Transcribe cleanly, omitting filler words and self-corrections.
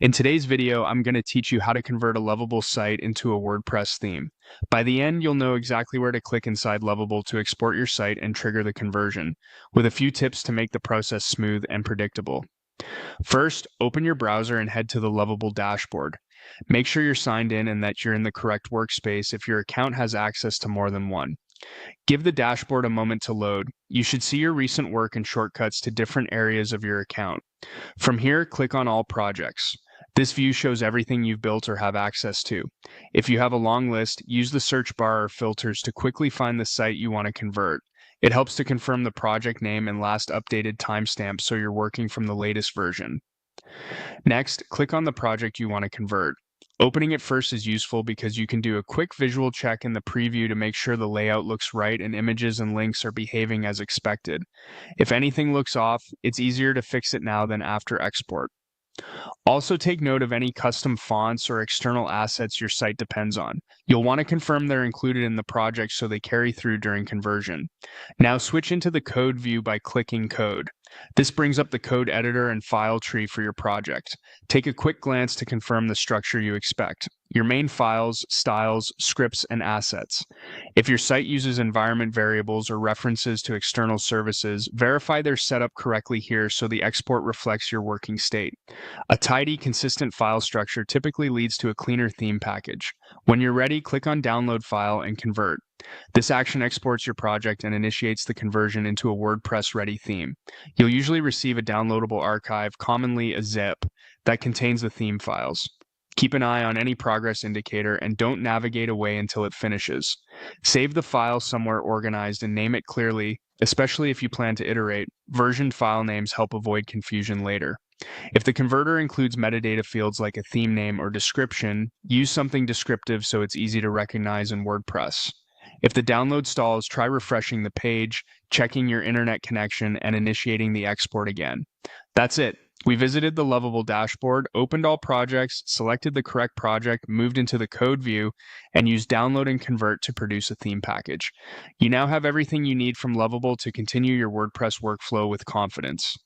In today's video, I'm going to teach you how to convert a Lovable site into a WordPress theme. By the end, you'll know exactly where to click inside Lovable to export your site and trigger the conversion, with a few tips to make the process smooth and predictable. First, open your browser and head to the Lovable dashboard. Make sure you're signed in and that you're in the correct workspace if your account has access to more than one. Give the dashboard a moment to load. You should see your recent work and shortcuts to different areas of your account. From here, click on All Projects. This view shows everything you've built or have access to. If you have a long list, use the search bar or filters to quickly find the site you want to convert. It helps to confirm the project name and last updated timestamp so you're working from the latest version. Next, click on the project you want to convert. Opening it first is useful because you can do a quick visual check in the preview to make sure the layout looks right and images and links are behaving as expected. If anything looks off, it's easier to fix it now than after export. Also take note of any custom fonts or external assets your site depends on. You'll want to confirm they're included in the project so they carry through during conversion. Now switch into the code view by clicking Code. This brings up the code editor and file tree for your project. Take a quick glance to confirm the structure you expect: your main files, styles, scripts, and assets. If your site uses environment variables or references to external services, verify they're set up correctly here so the export reflects your working state. A tidy, consistent file structure typically leads to a cleaner theme package. When you're ready, click on Download File and Convert. This action exports your project and initiates the conversion into a WordPress-ready theme. You'll usually receive a downloadable archive, commonly a zip, that contains the theme files. Keep an eye on any progress indicator and don't navigate away until it finishes. Save the file somewhere organized and name it clearly, especially if you plan to iterate. Versioned file names help avoid confusion later. If the converter includes metadata fields like a theme name or description, use something descriptive so it's easy to recognize in WordPress. If the download stalls, try refreshing the page, checking your internet connection, and initiating the export again. That's it. We visited the Lovable dashboard, opened all projects, selected the correct project, moved into the code view, and used Download and Convert to produce a theme package. You now have everything you need from Lovable to continue your WordPress workflow with confidence.